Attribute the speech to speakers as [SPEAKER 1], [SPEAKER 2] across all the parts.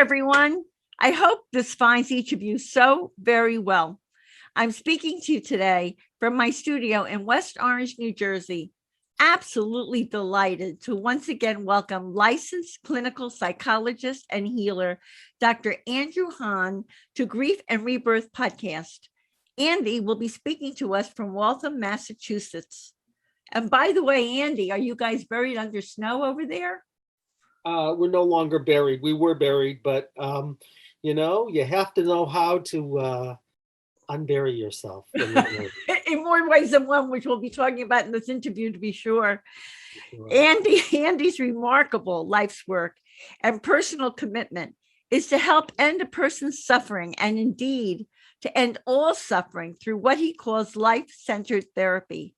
[SPEAKER 1] everyone. I hope this finds each of you so very well. I'm speaking to you today from my studio in West Orange, New Jersey. Absolutely delighted to once again welcome licensed clinical psychologist and healer, Dr. Andrew Hahn, to Grief and Rebirth Podcast. Andy will be speaking to us from Waltham, Massachusetts. And by the way, Andy, are you guys buried under snow over there?
[SPEAKER 2] We're no longer buried. We were buried, but you have to know how to unbury yourself.
[SPEAKER 1] In more ways than one, which we'll be talking about in this interview, to be sure.
[SPEAKER 2] Right.
[SPEAKER 1] Andy's remarkable life's work and personal commitment is to help end a person's suffering, and indeed to end all suffering through what he calls life-centered therapy.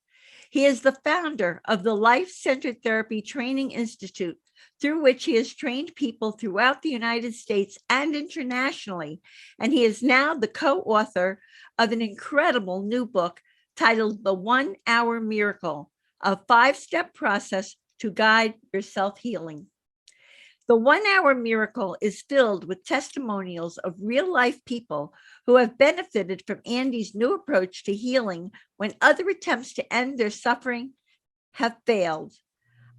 [SPEAKER 1] He is the founder of the Life-Centered Therapy Training Institute, through which he has trained people throughout the United States and internationally. And he is now the co-author of an incredible new book titled The 1 Hour Miracle, a 5-step process to guide your self-healing. The 1 Hour Miracle is filled with testimonials of real-life people who have benefited from Andy's new approach to healing when other attempts to end their suffering have failed.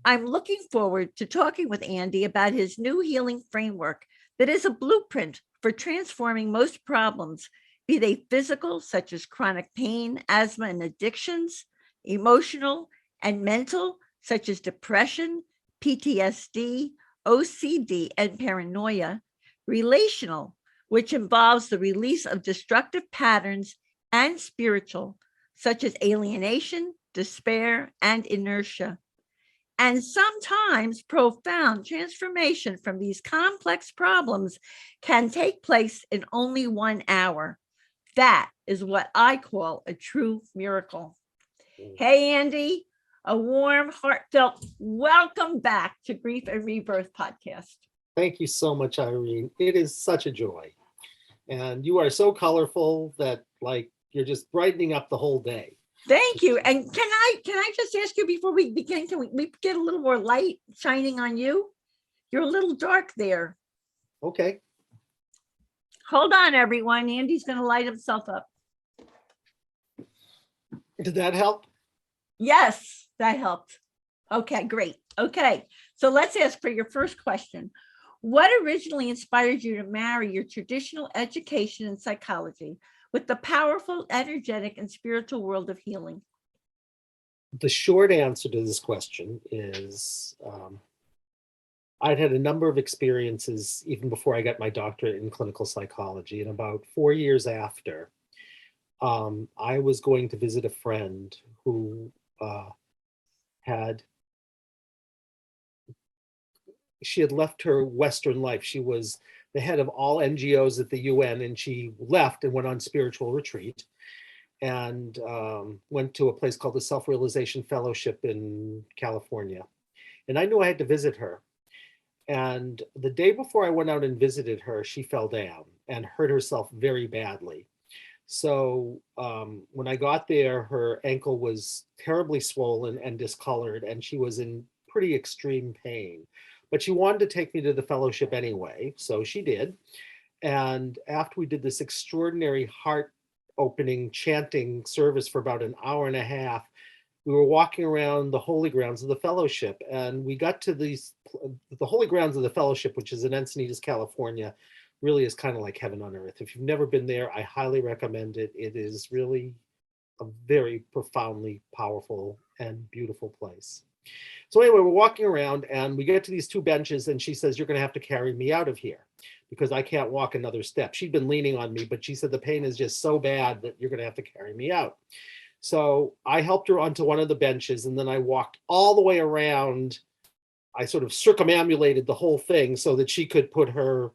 [SPEAKER 1] I'm looking forward to talking with Andy about his new healing framework that is a blueprint for transforming most problems, be they physical, such as chronic pain, asthma, and addictions, emotional and mental, such as depression, PTSD, OCD, and paranoia, relational, which involves the release of destructive patterns, and spiritual, such as alienation, despair, and inertia. And sometimes profound transformation from these complex problems can take place in only 1 hour. That is what I call a true miracle. Hey, Andy, a warm, heartfelt welcome back to Grief and Rebirth Podcast.
[SPEAKER 2] Thank you so much, Irene. It is such a joy. And you are so colorful that you're just brightening up the whole day.
[SPEAKER 1] Thank you. And can I just ask you before we begin, can we get a little more light shining on you? You're a little dark there.
[SPEAKER 2] Okay.
[SPEAKER 1] Hold on, everyone. Andy's going to light himself up.
[SPEAKER 2] Did that help?
[SPEAKER 1] Yes, that helped. Okay, great. Okay, so let's ask for your first question. What originally inspired you to marry your traditional education in psychology with the powerful, energetic, and spiritual world of healing?
[SPEAKER 2] The short answer to this question is I'd had a number of experiences even before I got my doctorate in clinical psychology. And about 4 years after, I was going to visit a friend who had left her Western life. She was the head of all NGOs at the UN, and she left and went on spiritual retreat and went to a place called the Self-Realization Fellowship in California. And I knew I had to visit her. And the day before I went out and visited her, she fell down and hurt herself very badly. So when I got there, her ankle was terribly swollen and discolored, and she was in pretty extreme pain. But she wanted to take me to the fellowship anyway, so she did. And after we did this extraordinary heart-opening chanting service for about an hour and a half, we were walking around the holy grounds of the fellowship, and we got to the holy grounds of the fellowship, which is in Encinitas, California. Really is kind of like heaven on earth. If you've never been there, I highly recommend it. It is really a very profoundly powerful and beautiful place. So anyway, we're walking around and we get to these 2 benches, and she says, "You're going to have to carry me out of here because I can't walk another step." She'd been leaning on me, but she said the pain is just so bad that you're going to have to carry me out. So I helped her onto one of the benches, and then I walked all the way around. I sort of circumambulated the whole thing so that she could put her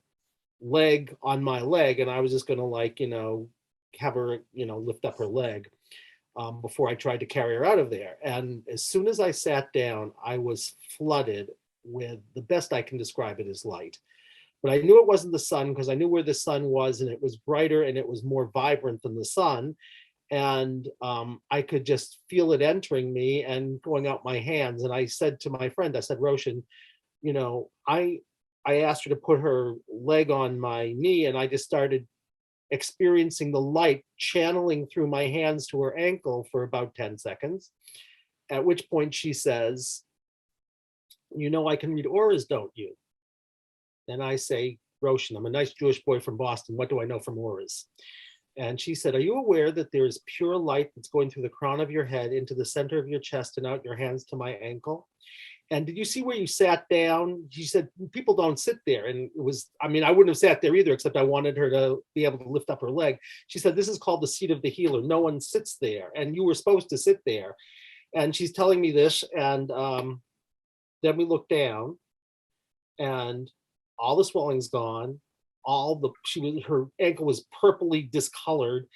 [SPEAKER 2] leg on my leg, and I was just going to have her lift up her leg before I tried to carry her out of there. And as soon as I sat down, I was flooded with, the best I can describe it, as light. But I knew it wasn't the sun because I knew where the sun was, and it was brighter and it was more vibrant than the sun. And I could just feel it entering me and going out my hands. And I said to my friend, I said, "Roshan, I I asked her to put her leg on my knee, and I just started experiencing the light channeling through my hands to her ankle for about 10 seconds. At which point she says, "You know, I can read auras, don't you?" And I say, "Roshan, I'm a nice Jewish boy from Boston. What do I know from auras?" And she said, "Are you aware that there is pure light that's going through the crown of your head into the center of your chest and out your hands to my ankle? And did you see where you sat down?" She said, "People don't sit there." And it was, I mean, I wouldn't have sat there either, except I wanted her to be able to lift up her leg. She said, "This is called the seat of the healer. No one sits there. And you were supposed to sit there." And she's telling me this. And then we look down, and all the swelling's gone. Her ankle was purpley discolored.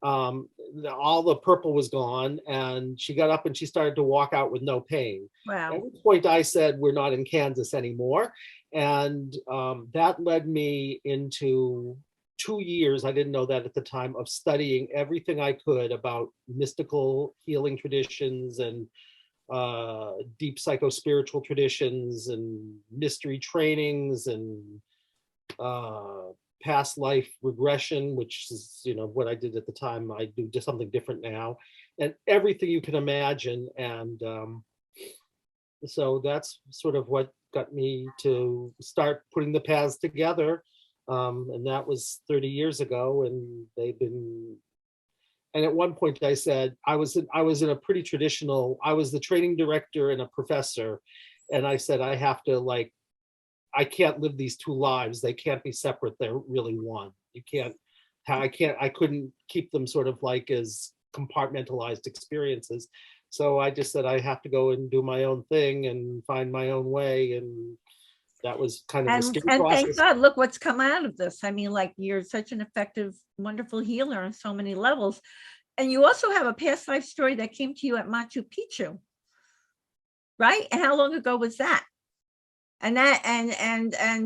[SPEAKER 2] All the purple was gone, and she got up and she started to walk out with no pain.
[SPEAKER 1] Wow.
[SPEAKER 2] At which point I said, "We're not in Kansas anymore." And that led me into 2 years, I didn't know that at the time, of studying everything I could about mystical healing traditions and deep psycho-spiritual traditions and mystery trainings and past life regression, which is, what I did at the time. I do just something different now, and everything you can imagine. And so that's sort of what got me to start putting the paths together. And that was 30 years ago, and and at one point I said, I was in a pretty traditional, I was the training director and a professor. And I said, I can't live these two lives. They can't be separate. They're really one. I couldn't keep them sort of like as compartmentalized experiences. So I just said, I have to go and do my own thing and find my own way. And that was kind of the scary
[SPEAKER 1] And
[SPEAKER 2] process.
[SPEAKER 1] thank God, look what's come out of this. I mean, like, you're such an effective, wonderful healer on so many levels. And you also have a past life story that came to you at Machu Picchu, right? And how long ago was that? And that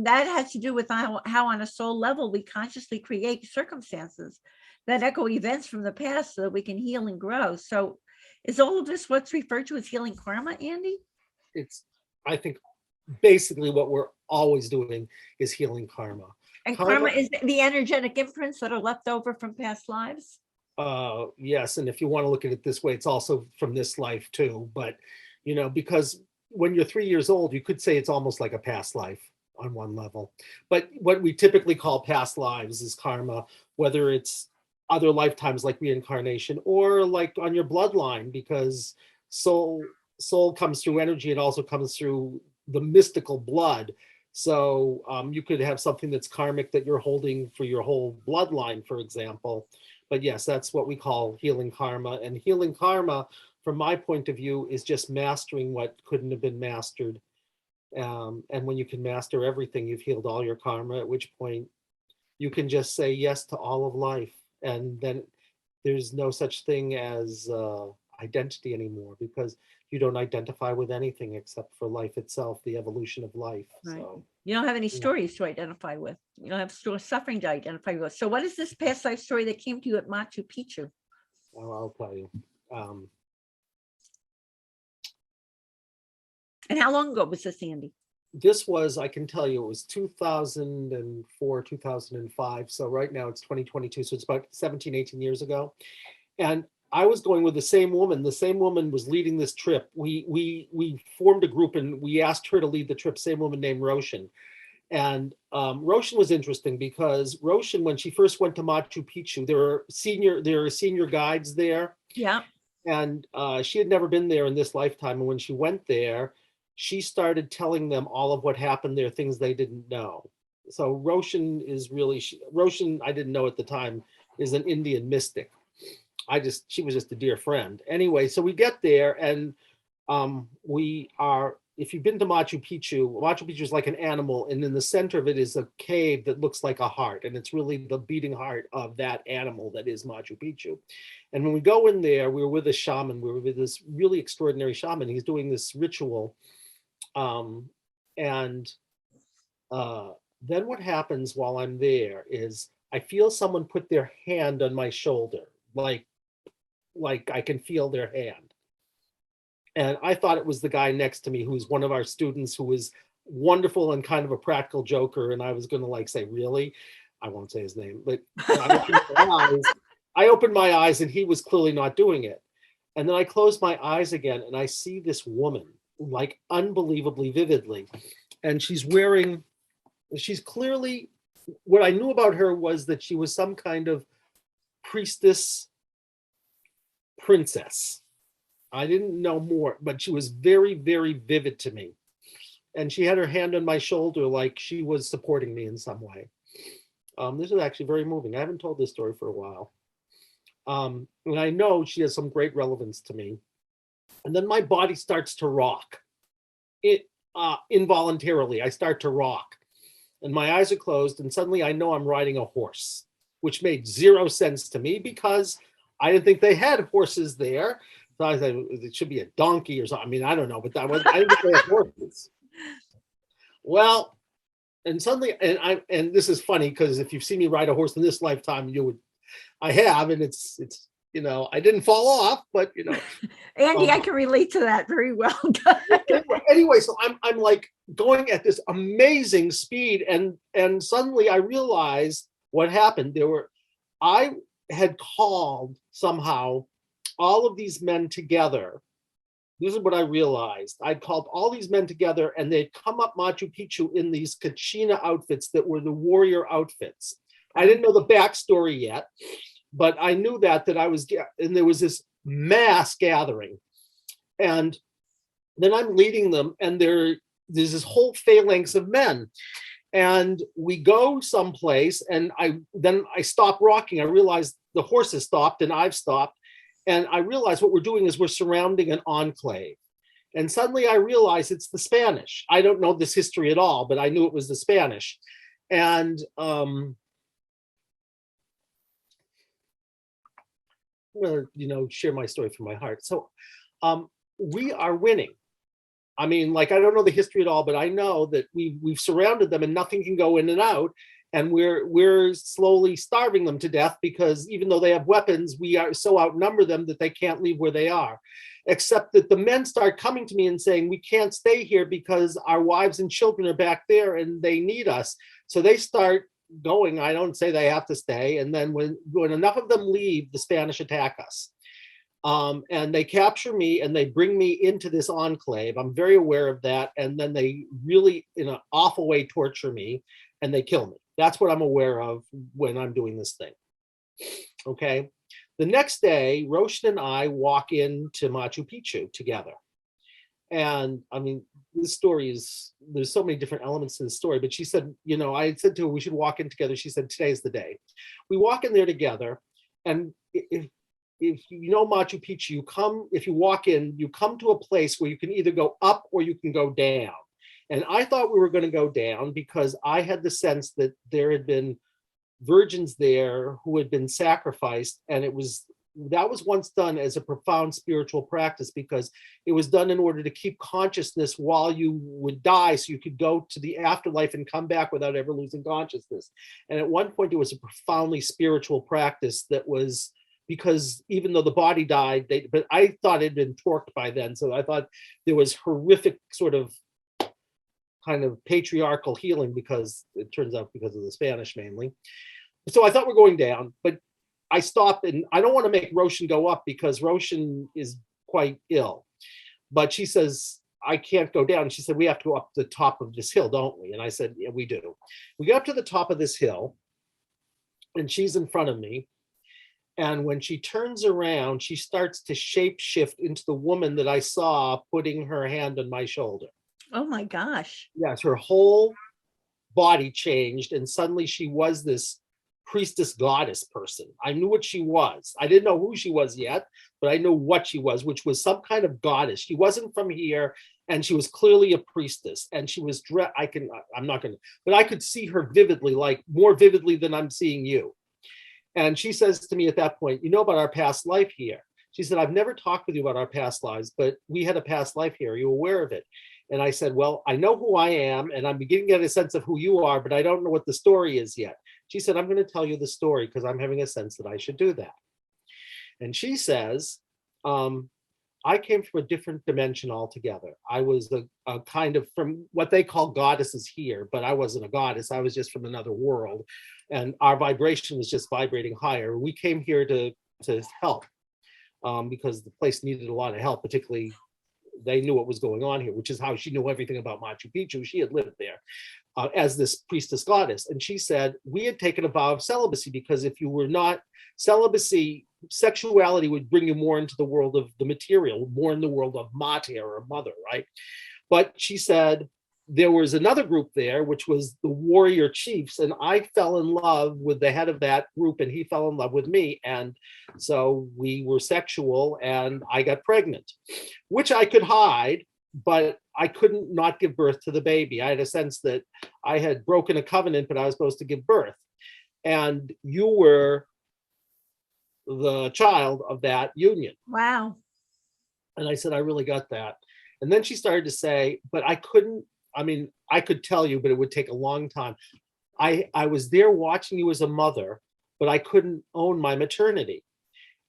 [SPEAKER 1] has to do with how on a soul level we consciously create circumstances that echo events from the past so that we can heal and grow. So is all of this what's referred to as healing karma, Andy?
[SPEAKER 2] I think basically what we're always doing is healing karma.
[SPEAKER 1] And karma is the energetic imprints that are left over from past lives?
[SPEAKER 2] Yes. And if you want to look at it this way, it's also from this life too. But, because when you're 3 years old, you could say it's almost like a past life on one level. But what we typically call past lives is karma, whether it's other lifetimes like reincarnation or like on your bloodline, because soul comes through energy. It also comes through the mystical blood. So you could have something that's karmic that you're holding for your whole bloodline, for example. But yes, that's what we call healing karma. And healing karma, from my point of view, is just mastering what couldn't have been mastered. And when you can master everything, you've healed all your karma, at which point you can just say yes to all of life. And then there's no such thing as identity anymore, because you don't identify with anything except for life itself, the evolution of life.
[SPEAKER 1] Right.
[SPEAKER 2] So
[SPEAKER 1] you don't have any stories to identify with. You don't have suffering to identify with. So what is this past life story that came to you at Machu Picchu?
[SPEAKER 2] well, I'll tell you.
[SPEAKER 1] And how long ago was this, Andy?
[SPEAKER 2] This was, I can tell you, it was 2004, 2005. So right now it's 2022. So it's about 17, 18 years ago. And I was going with the same woman. The same woman was leading this trip. We formed a group and we asked her to lead the trip, same woman named Roshan. And Roshan was interesting because Roshan, when she first went to Machu Picchu, there were senior guides there.
[SPEAKER 1] Yeah.
[SPEAKER 2] And she had never been there in this lifetime. And when she went there, she started telling them all of what happened there, things they didn't know. So Roshan, I didn't know at the time, is an Indian mystic. She was just a dear friend. Anyway, so we get there and if you've been to Machu Picchu is like an animal, and in the center of it is a cave that looks like a heart, and it's really the beating heart of that animal that is Machu Picchu. And when we go in there, we were with a shaman. We were with this really extraordinary shaman. He's doing this ritual. Then what happens while I'm there is I feel someone put their hand on my shoulder, like I can feel their hand. And I thought it was the guy next to me, who's one of our students who was wonderful and kind of a practical joker. And I was going to like say, really? I won't say his name, but I opened my eyes and he was clearly not doing it. And then I closed my eyes again and I see this woman like unbelievably vividly. And she's clearly, what I knew about her was that she was some kind of priestess princess. I didn't know more, but she was very, very vivid to me. And she had her hand on my shoulder like she was supporting me in some way. This is actually very moving. I haven't told this story for a while. And I know she has some great relevance to me. And then my body starts to rock. Involuntarily, I start to rock. And my eyes are closed, and suddenly I know I'm riding a horse, which made zero sense to me because I didn't think they had horses there. So I thought it should be a donkey or something. I mean, I don't know, but I didn't think they had horses. Well, and suddenly, and this is funny because if you've seen me ride a horse in this lifetime, I have, and it's I didn't fall off, but
[SPEAKER 1] Andy, I can relate to that very well.
[SPEAKER 2] Anyway, so I'm like going at this amazing speed, and suddenly I realized what happened. I had called somehow all of these men together. This is what I realized. I'd called all these men together and they'd come up Machu Picchu in these kachina outfits that were the warrior outfits. I didn't know the backstory yet, but I knew that and there was this mass gathering. And then I'm leading them and there's this whole phalanx of men. And we go someplace and I stop rocking. I realized the horses stopped and I've stopped. And I realized what we're doing is we're surrounding an enclave. And suddenly I realized it's the Spanish. I don't know this history at all, but I knew it was the Spanish. And I'm going to share my story from my heart. So we are winning. I mean, I don't know the history at all, but I know that we've surrounded them and nothing can go in and out. And we're slowly starving them to death because even though they have weapons, we are so outnumber them that they can't leave where they are. Except that the men start coming to me and saying, we can't stay here because our wives and children are back there and they need us. So they start going. I don't say they have to stay. And then when enough of them leave, the Spanish attack us. And they capture me and they bring me into this enclave. I'm very aware of that. And then they really, in an awful way, torture me and they kill me. That's what I'm aware of when I'm doing this thing. Okay. The next day, Roshan and I walk into Machu Picchu together. And I mean, this story there's so many different elements to the story, but she said, I said to her, we should walk in together. She said, today's the day. We walk in there together. And if you know Machu Picchu, if you walk in, you come to a place where you can either go up or you can go down. And I thought we were going to go down because I had the sense that there had been virgins there who had been sacrificed. And that was once done as a profound spiritual practice because it was done in order to keep consciousness while you would die so you could go to the afterlife and come back without ever losing consciousness. And at one point, it was a profoundly spiritual practice that was because even though the body died, but I thought it had been torqued by then. So I thought there was horrific sort of kind of patriarchal healing because it turns out because of the Spanish mainly. So I thought we're going down, but I stopped and I don't want to make Roshan go up because Roshan is quite ill. But she says, I can't go down. She said, we have to go up the top of this hill, don't we? And I said, yeah, we do. We get up to the top of this hill and she's in front of me. And when she turns around, she starts to shape shift into the woman that I saw putting her hand on my shoulder.
[SPEAKER 1] Oh my gosh.
[SPEAKER 2] Yes, her whole body changed. And suddenly she was this priestess goddess person. I knew what she was. I didn't know who she was yet, but I knew what she was, which was some kind of goddess. She wasn't from here. And she was clearly a priestess. And she was, but I could see her vividly, like more vividly than I'm seeing you. And she says to me at that point, you know about our past life here. She said, I've never talked with you about our past lives, but we had a past life here. Are you aware of it? And I said, well, I know who I am and I'm beginning to get a sense of who you are, but I don't know what the story is yet. She said, I'm going to tell you the story because I'm having a sense that I should do that. And she says, I came from a different dimension altogether. I was a kind of from what they call goddesses here, but I wasn't a goddess. I was just from another world, and our vibration was just vibrating higher. We came here to help because the place needed a lot of help, particularly they knew what was going on here, which is how she knew everything about Machu Picchu. She had lived there as this priestess goddess. And she said, we had taken a vow of celibacy because if you were not celibacy, sexuality would bring you more into the world of the material, more in the world of mater or mother, right? But she said, there was another group there, which was the warrior chiefs. And I fell in love with the head of that group and he fell in love with me. And so we were sexual and I got pregnant, which I could hide, but I couldn't not give birth to the baby. I had a sense that I had broken a covenant, but I was supposed to give birth. And you were the child of that union.
[SPEAKER 1] Wow.
[SPEAKER 2] And I said, I really got that. And then she started to say, but I couldn't, I mean, I could tell you, but it would take a long time. I was there watching you as a mother, but I couldn't own my maternity.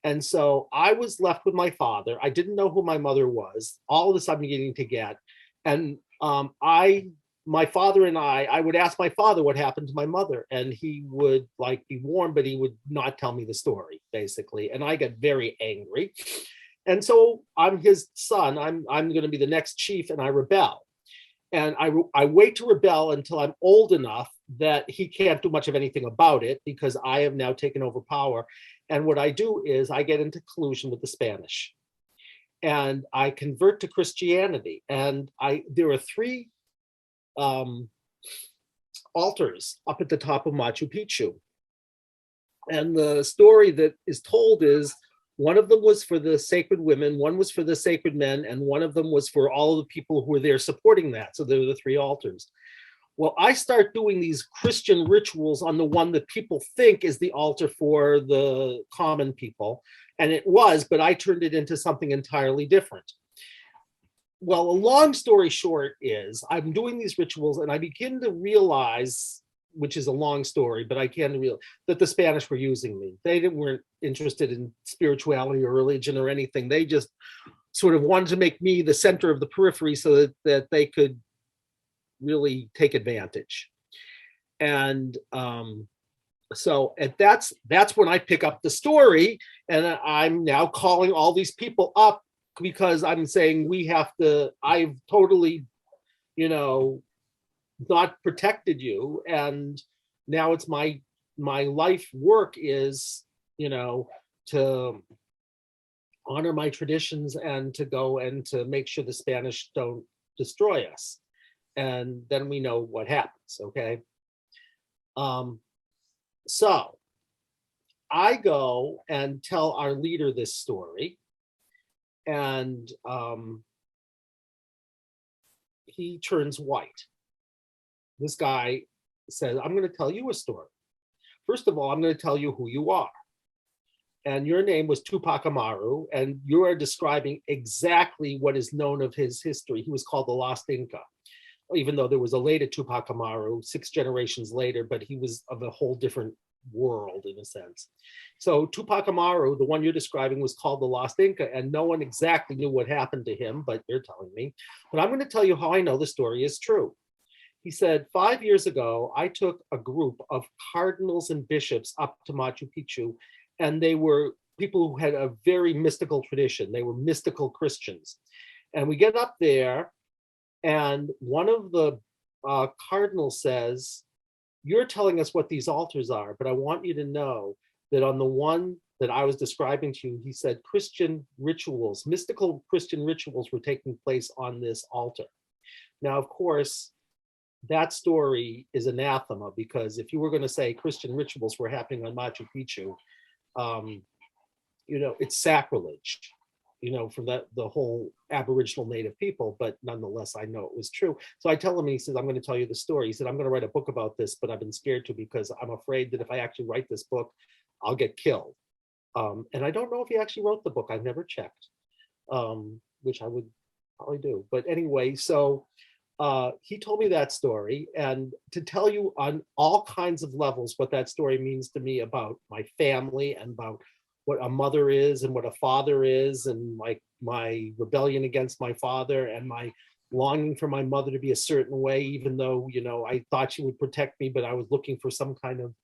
[SPEAKER 2] And so I was left with my father. I didn't know who my mother was. All of this I'm beginning to get. And my father and I would ask my father what happened to my mother, and he would like be warm, but he would not tell me the story, basically. And I got very angry. And so I'm his son. I'm going to be the next chief, and I rebel. And I wait to rebel until I'm old enough that he can't do much of anything about it because I have now taken over power. And what I do is I get into collusion with the Spanish and I convert to Christianity. And there are 3 altars up at the top of Machu Picchu. And the story that is told is one of them was for the sacred women, one was for the sacred men, and one of them was for all of the people who were there supporting that. So there were the 3 altars. Well, I start doing these Christian rituals on the one that people think is the altar for the common people. And it was, but I turned it into something entirely different. Well, a long story short is I'm doing these rituals and I begin to realize, which is a long story, but I can realize that the Spanish were using me. They weren't interested in spirituality or religion or anything. They just sort of wanted to make me the center of the periphery so that they could really take advantage. And so that's when I pick up the story, and I'm now calling all these people up because I'm saying I've totally, not protected you, and now it's my life work is, to honor my traditions and to go and to make sure the Spanish don't destroy us. And then we know what happens, okay? So I go and tell our leader this story, and he turns white. This guy says, I'm going to tell you a story. First of all, I'm going to tell you who you are. And your name was Tupac Amaru, and you are describing exactly what is known of his history. He was called the Lost Inca, even though there was a later Tupac Amaru 6 generations later, but he was of a whole different world in a sense. So Tupac Amaru, the one you're describing, was called the Lost Inca, and no one exactly knew what happened to him, but you're telling me. But I'm going to tell you how I know the story is true. He said, 5 years ago, I took a group of cardinals and bishops up to Machu Picchu, and they were people who had a very mystical tradition. They were mystical Christians. And we get up there, and one of the cardinals says, you're telling us what these altars are, but I want you to know that on the one that I was describing to you, he said Christian rituals, mystical Christian rituals were taking place on this altar. Now, of course, that story is anathema, because if you were going to say Christian rituals were happening on Machu Picchu, it's sacrilege, from the whole Aboriginal Native people, but nonetheless, I know it was true. So I tell him, and he says, I'm going to tell you the story. He said, I'm going to write a book about this, but I've been scared to because I'm afraid that if I actually write this book, I'll get killed. And I don't know if he actually wrote the book. I've never checked, which I would probably do. But anyway, so he told me that story, and to tell you on all kinds of levels what that story means to me about my family and about what a mother is and what a father is, and like my rebellion against my father and my longing for my mother to be a certain way, even though, I thought she would protect me, but I was looking for some kind of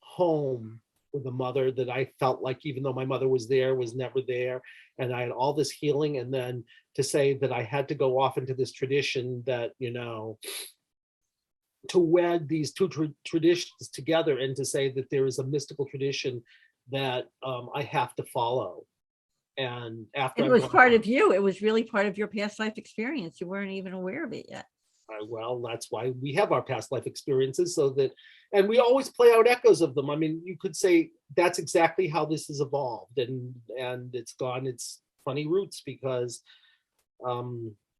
[SPEAKER 2] home with a mother that I felt like, even though my mother was there, was never there. And I had all this healing. And then to say that I had to go off into this tradition that, to wed these two traditions together, and to say that there is a mystical tradition that I have to follow. And after
[SPEAKER 1] it was part of you. It was really part of your past life experience. You weren't even aware of it yet.
[SPEAKER 2] Well, that's why we have our past life experiences, so that, and we always play out echoes of them. I mean, you could say that's exactly how this has evolved, and it's gone its funny roots, because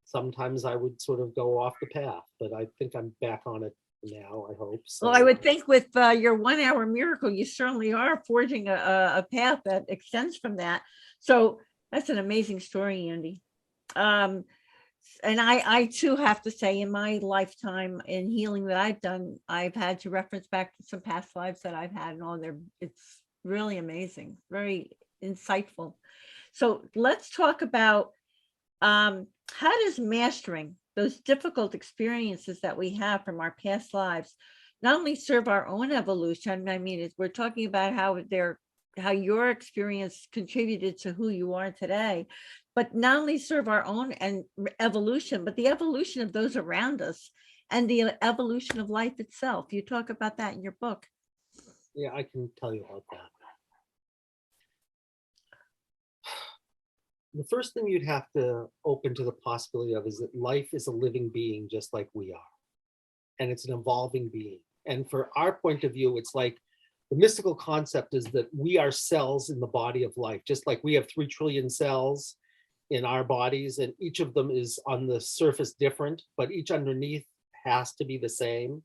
[SPEAKER 2] sometimes I would sort of go off the path, but I think I'm back on it now, I hope. So.
[SPEAKER 1] Well, I would think with your 1 hour miracle, you certainly are forging a path that extends from that. So that's an amazing story, Andy. And I too have to say, in my lifetime in healing that I've done, I've had to reference back to some past lives that I've had, and all there. It's really amazing, very insightful. So let's talk about how does mastering those difficult experiences that we have from our past lives not only serve our own evolution. I mean, we're talking about how your experience contributed to who you are today, but not only serve our own and evolution, but the evolution of those around us and the evolution of life itself. You talk about that in your book.
[SPEAKER 2] Yeah, I can tell you about that. The first thing you'd have to open to the possibility of is that life is a living being just like we are. And it's an evolving being. And for our point of view, it's like the mystical concept is that we are cells in the body of life, just like we have 3 trillion cells in our bodies, and each of them is on the surface different, but each underneath has to be the same,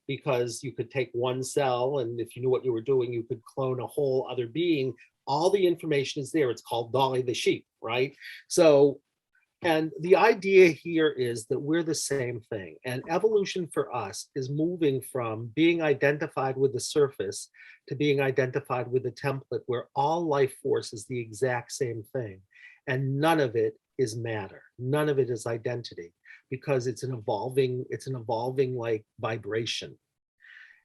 [SPEAKER 2] because you could take one cell, and if you knew what you were doing, you could clone a whole other being. All the information is there. It's called Dolly the sheep, right? So, and the idea here is that we're the same thing. And evolution for us is moving from being identified with the surface to being identified with the template, where all life force is the exact same thing. And none of it is matter. None of it is identity, because it's an evolving like vibration.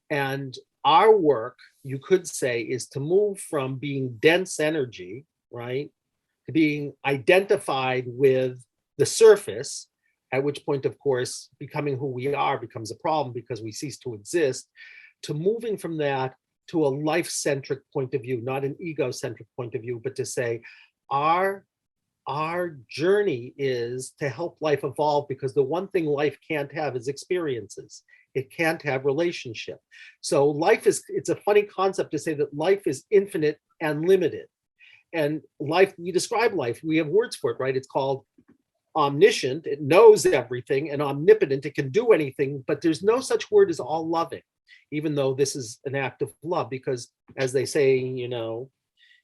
[SPEAKER 2] And our work, you could say, is to move from being dense energy, right, to being identified with the surface, at which point, of course, becoming who we are becomes a problem because we cease to exist, to moving from that to a life-centric point of view, not an ego-centric point of view, but to say our journey is to help life evolve, because the one thing life can't have is experiences. It can't have relationship. So it's a funny concept to say that life is infinite and limited. And life, we describe life, we have words for it, right? It's called omniscient, it knows everything, and omnipotent, it can do anything, but there's no such word as all loving, even though this is an act of love, because as they say, in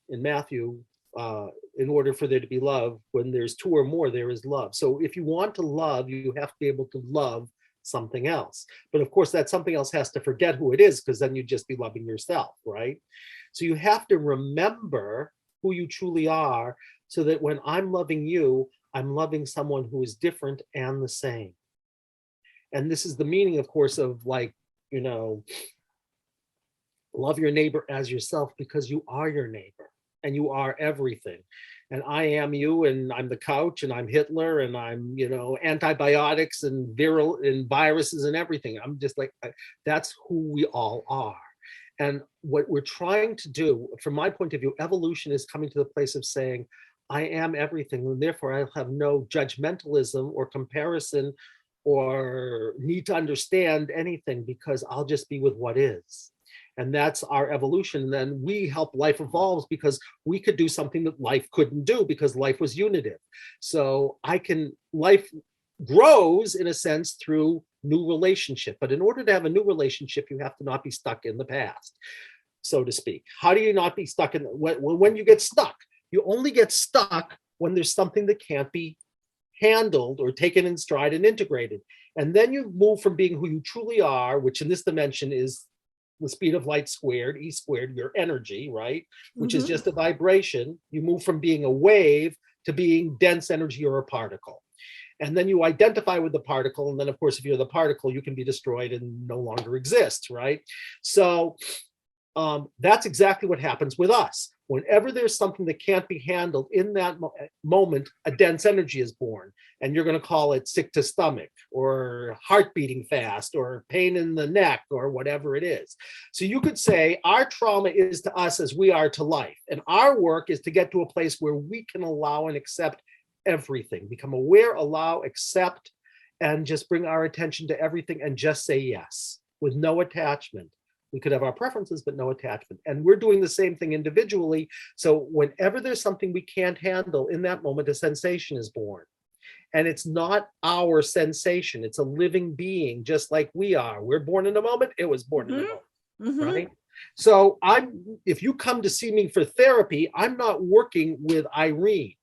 [SPEAKER 2] Matthew, in order for there to be love, when there's 2 or more, there is love. So if you want to love, you have to be able to love something else. But of course, that something else has to forget who it is, because then you'd just be loving yourself, right? So you have to remember who you truly are, so that when I'm loving you, I'm loving someone who is different and the same. And this is the meaning, of course, of love your neighbor as yourself, because you are your neighbor and you are everything. And I am you, and I'm the couch, and I'm Hitler, and I'm, antibiotics and viruses and everything. I'm just like, that's who we all are. And what we're trying to do, from my point of view, evolution is coming to the place of saying, I am everything, and therefore I'll have no judgmentalism or comparison or need to understand anything, because I'll just be with what is. And that's our evolution. And then we help life evolve, because we could do something that life couldn't do, because life was unitive. So life grows in a sense through new relationship. But in order to have a new relationship, you have to not be stuck in the past, so to speak. How do you not be stuck when you get stuck? You only get stuck when there's something that can't be handled or taken in stride and integrated. And then you move from being who you truly are, which in this dimension is the speed of light squared, E squared, your energy, right? Which is
[SPEAKER 1] Mhm.
[SPEAKER 2] just a vibration. You move from being a wave to being dense energy or a particle. And then you identify with the particle. And then, of course, if you're the particle, you can be destroyed and no longer exist, right? So that's exactly what happens with us. Whenever there's something that can't be handled in that moment, a dense energy is born. And you're going to call it sick to stomach or heart beating fast or pain in the neck or whatever it is. So you could say our trauma is to us as we are to life. And our work is to get to a place where we can allow and accept everything, become aware, allow, accept, and just bring our attention to everything and just say yes with no attachment. We could have our preferences, but no attachment. And we're doing the same thing individually. So whenever there's something we can't handle, in that moment, a sensation is born. And it's not our sensation. It's a living being, just like we are. We're born in a moment. It was born in a moment, right? So if you come to see me for therapy, I'm not working with Irene.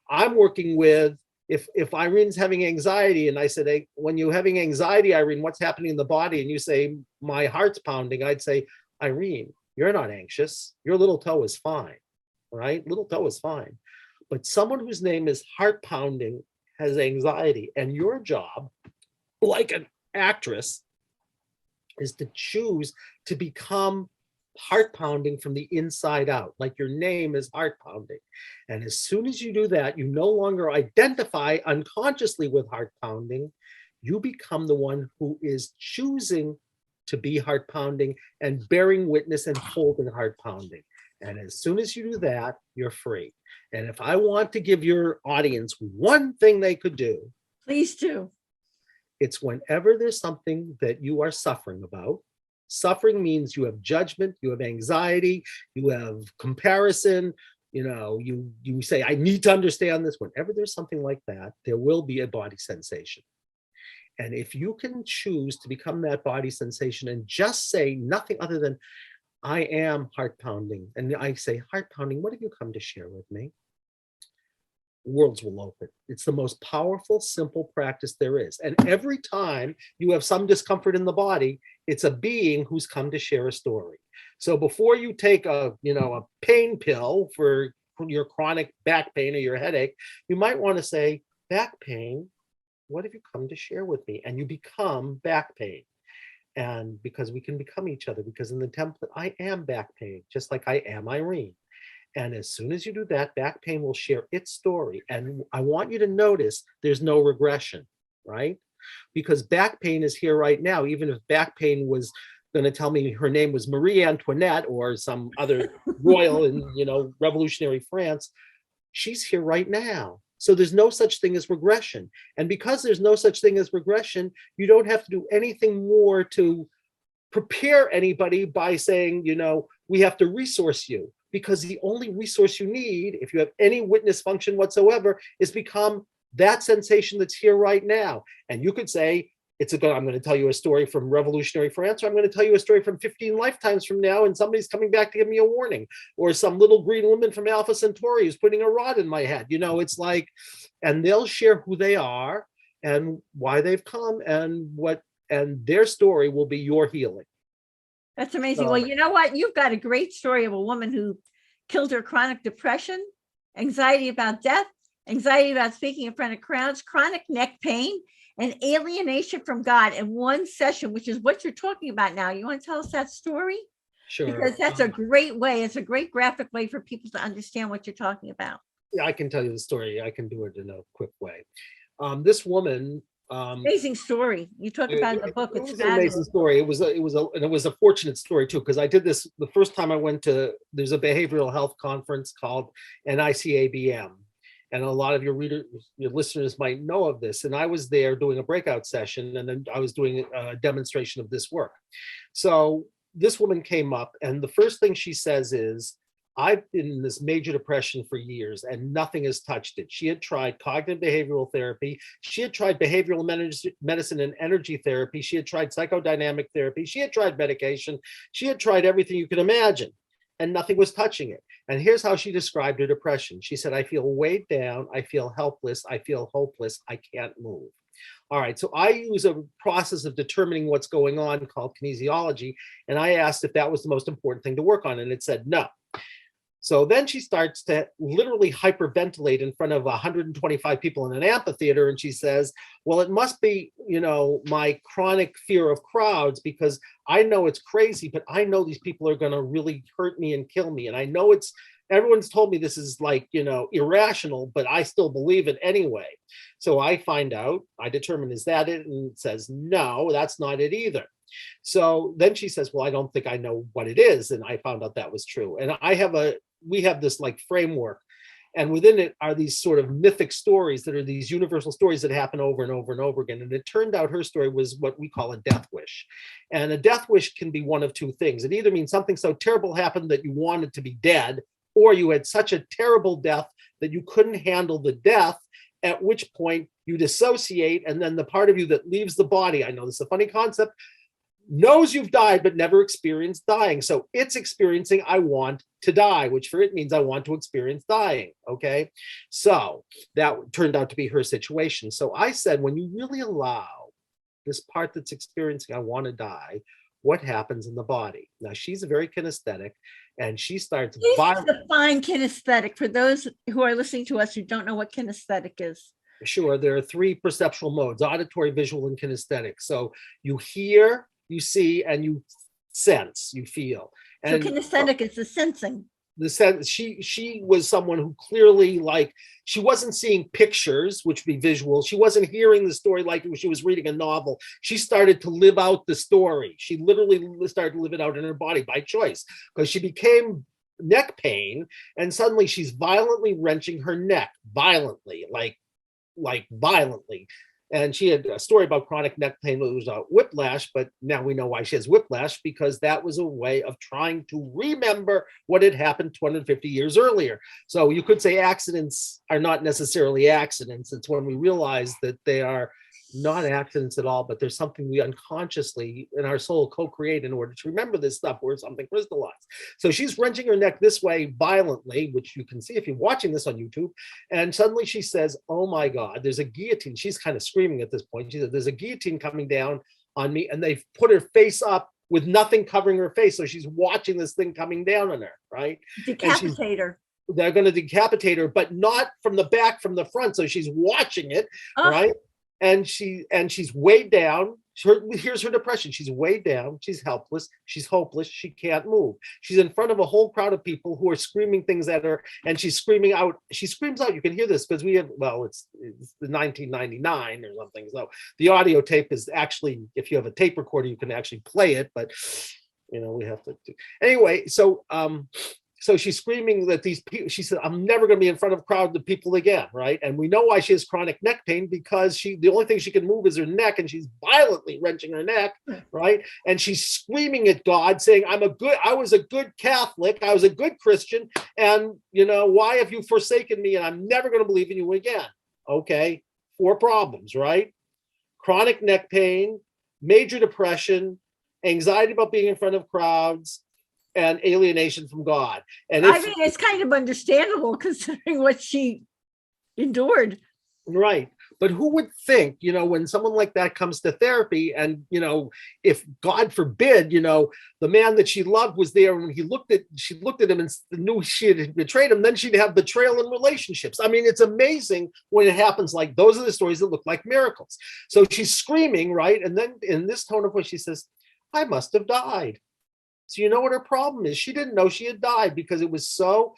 [SPEAKER 2] I'm working with, if Irene's having anxiety and I said, hey, when you're having anxiety, Irene, what's happening in the body? And you say, my heart's pounding. I'd say, Irene, you're not anxious. Your little toe is fine, right? Little toe is fine. But someone whose name is heart pounding has anxiety. And your job, like an actress, is to choose to become heart pounding from the inside out, like your name is heart pounding. And as soon as you do that, you no longer identify unconsciously with heart pounding. You become the one who is choosing to be heart pounding and bearing witness and holding heart pounding. And as soon as you do that, you're free. And if I want to give your audience one thing they could do,
[SPEAKER 1] Please do.
[SPEAKER 2] it's whenever there's something that you are suffering about. Suffering means you have judgment, you have anxiety, you have comparison, you say, I need to understand this. Whenever there's something like that, there will be a body sensation. And if you can choose to become that body sensation and just say nothing other than, I am heart pounding. And I say, heart pounding, what have you come to share with me? Worlds will open. It's the most powerful, simple practice there is. And every time you have some discomfort in the body, it's a being who's come to share a story. So before you take a pain pill for your chronic back pain or your headache, you might want to say, back pain, what have you come to share with me? And you become back pain. And because we can become each other, because in the template, I am back pain, just like I am Irene. And as soon as you do that, back pain will share its story. And I want you to notice there's no regression, right? Because back pain is here right now. Even if back pain was going to tell me her name was Marie Antoinette or some other royal in, revolutionary France, she's here right now. So there's no such thing as regression. And because there's no such thing as regression, you don't have to do anything more to prepare anybody by saying, we have to resource you. Because the only resource you need, if you have any witness function whatsoever, is become that sensation that's here right now. And you could say, I'm going to tell you a story from revolutionary France, or I'm going to tell you a story from 15 lifetimes from now, and somebody's coming back to give me a warning, or some little green woman from Alpha Centauri who's putting a rod in my head. It's like, and they'll share who they are and why they've come and their story will be your healing.
[SPEAKER 1] That's amazing. Well, you know what? You've got a great story of a woman who killed her chronic depression, anxiety about death, anxiety about speaking in front of crowds, chronic neck pain, and alienation from God in one session, which is what you're talking about now. You want to tell us that story?
[SPEAKER 2] Sure.
[SPEAKER 1] Because that's a great way. It's a great graphic way for people to understand what you're talking about.
[SPEAKER 2] Yeah, I can tell you the story. I can do it in a quick way. This woman.
[SPEAKER 1] Amazing story. You talk about in the book.
[SPEAKER 2] It was an amazing story. It was a fortunate story too, because I did this the first time I went to. There's a behavioral health conference called NICABM, and a lot of your listeners might know of this. And I was there doing a breakout session, and then I was doing a demonstration of this work. So this woman came up, and the first thing she says is, I've been in this major depression for years and nothing has touched it. She had tried cognitive behavioral therapy. She had tried behavioral medicine and energy therapy. She had tried psychodynamic therapy. She had tried medication. She had tried everything you could imagine and nothing was touching it. And here's how she described her depression. She said, I feel weighed down. I feel helpless. I feel hopeless. I can't move. All right, so I use a process of determining what's going on called kinesiology, and I asked if that was the most important thing to work on, and it said no. So then she starts to literally hyperventilate in front of 125 people in an amphitheater. And she says, well, it must be, my chronic fear of crowds, because I know it's crazy, but I know these people are going to really hurt me and kill me. And I know everyone's told me this is like, irrational, but I still believe it anyway. So I find out, I determine, is that it? And it says, no, that's not it either. So then she says, well, I don't think I know what it is. And I found out that was true. And we have this like framework, and within it are these sort of mythic stories that are these universal stories that happen over and over and over again. And it turned out her story was what we call a death wish. And a death wish can be one of two things. It either means something so terrible happened that you wanted to be dead, or you had such a terrible death that you couldn't handle the death, at which point you dissociate, and then the part of you that leaves the body, I know this is a funny concept, knows you've died but never experienced dying. So it's experiencing, I want to die, which for it means I want to experience dying. Okay. So that turned out to be her situation. So I said, when you really allow this part that's experiencing, I want to die, what happens in the body? Now she's very kinesthetic, and she starts.
[SPEAKER 1] Please define kinesthetic for those who are listening to us who don't know what kinesthetic is.
[SPEAKER 2] Sure. There are three perceptual modes: auditory, visual, and kinesthetic. So you hear, you see, and you sense, you feel. And
[SPEAKER 1] so kinesthetic is the sensing.
[SPEAKER 2] The sense, she was someone who clearly, like, she wasn't seeing pictures, which would be visual. She wasn't hearing the story like she was reading a novel. She started to live out the story. She literally started to live it out in her body by choice, because she became neck pain, and suddenly she's violently wrenching her neck, violently, like violently. And she had a story about chronic neck pain that was whiplash, but now we know why she has whiplash, because that was a way of trying to remember what had happened 250 years earlier. So you could say accidents are not necessarily accidents. It's when we realize that they are not accidents at all, but there's something we unconsciously in our soul co-create in order to remember this stuff, where something crystallized. So she's wrenching her neck this way violently, which you can see if you're watching this on YouTube. And suddenly she says, oh my God, there's a guillotine. She's kind of screaming at this point. She said, there's a guillotine coming down on me, and they've put her face up with nothing covering her face. So she's watching this thing coming down on her, right?
[SPEAKER 1] Decapitate her.
[SPEAKER 2] They're going to decapitate her, but not from the back, from the front. So she's watching it, right? And she's weighed down. Here's her depression. She's weighed down. She's helpless. She's hopeless. She can't move. She's in front of a whole crowd of people who are screaming things at her, and she's screaming out. She screams out. You can hear this because it's the 1999 or something. So the audio tape is actually, if you have a tape recorder, you can actually play it. But we have to. Anyway, so she's screaming that these people, she said, I'm never going to be in front of crowds of people again, right? And we know why she has chronic neck pain, because the only thing she can move is her neck, and she's violently wrenching her neck, right? And she's screaming at God, saying, I was a good Catholic, I was a good Christian, and why have you forsaken me? And I'm never going to believe in you again. Okay, 4 problems, right? Chronic neck pain, major depression, anxiety about being in front of crowds, and alienation from God. And
[SPEAKER 1] it's kind of understandable considering what she endured.
[SPEAKER 2] Right. But who would think, when someone like that comes to therapy, and, if God forbid, the man that she loved was there, and when she looked at him and knew she had betrayed him, then she'd have betrayal in relationships. I mean, it's amazing when it happens. Like, those are the stories that look like miracles. So she's screaming, right? And then in this tone of voice, she says, I must have died. So you know what her problem is? She didn't know she had died, because it was so